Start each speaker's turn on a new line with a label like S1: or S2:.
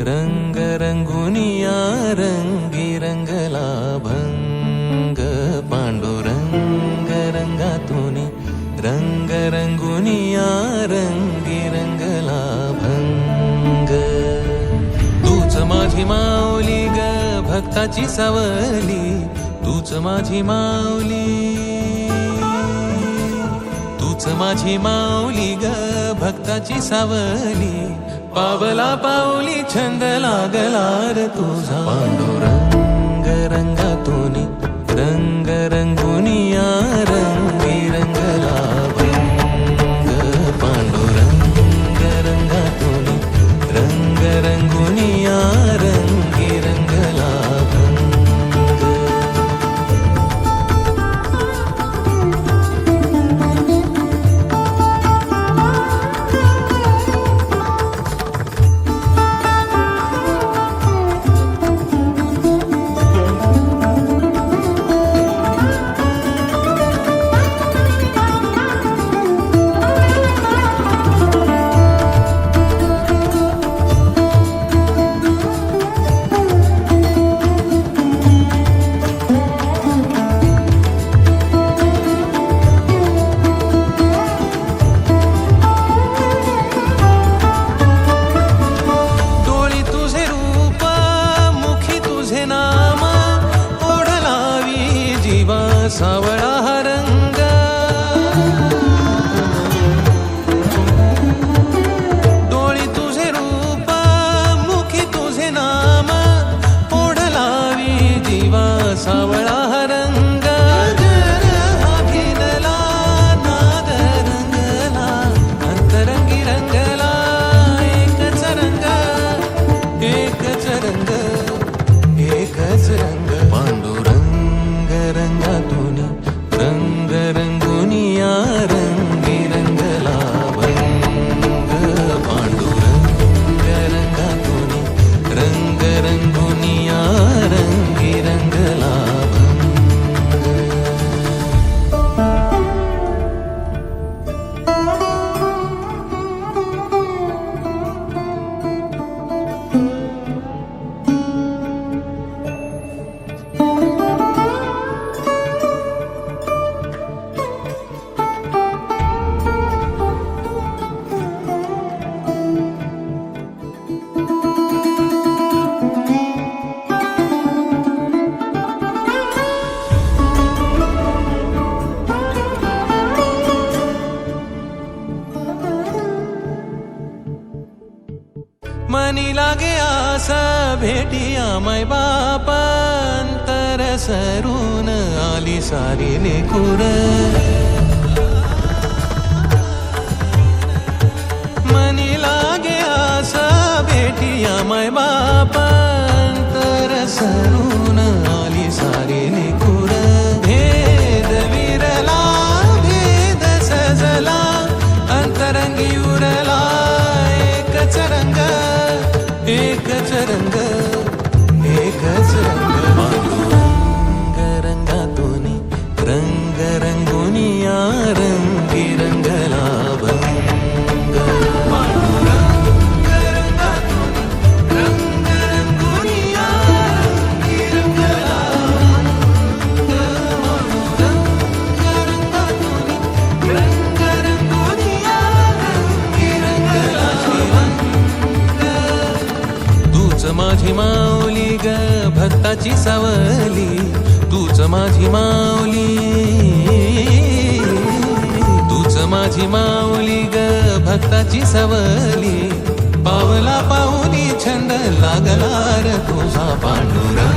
S1: रंग रंगुनिया रंगी रंगला भंग पांडुरंग रंगातुनी रंग रंगुनिया रंगी रंगला भंग तूच माझी माऊली ग भक्ताची सावली तूच माझी माऊली तूच माझी माऊली ग भक्ताची सावली पावला पाऊली छंद लागला रे तुझा पांडुरंग रंगातुनी रंग रंगुनिया रंगी रंगला भंग पांडुरंग रंगातुनी रंग रंगुनिया रंगी रंगला सावळा हा रंग डोळी तुझे रूप मुखी तुझे नाम ओढ लावी जीवा सावळा हा रंग भिनला नाद रंगला अंतरंगी रंगला एकच रंग एकच रंग एकच रंग पांडुरंग रंगातुनी रंग रंगुनिया रंगी रंगला भंग पांडुरंग रंगातुनी रंग रंगुनिया रंगी रंगला मनी लागे आसा भेटिया माय बाप अंतर सरून आली सारी लेकुर मनी लागे आसा भेटिया माय बाप अंतर सरून आली सारी लेकुर भेद विरला भेद सजला अंतरंगी उरला एकच रंग एकच रंग एकच रंग पांडुरंग रंगातुनी रंग रंगुनिया रंगी रंगला भंग पांडुरंग रंगातुनी रंग रंगुनिया रंगी रंगला भंग पांडुरंग रंगातुनी रंग रंगुनिया रंगी रंगला तूच माझी माऊली ग भक्ताची सावली तूच माझी माऊली माझी माऊली ग भक्ताची सवली, पावला पाऊली छंद लागला र तुझा पांडुरंग.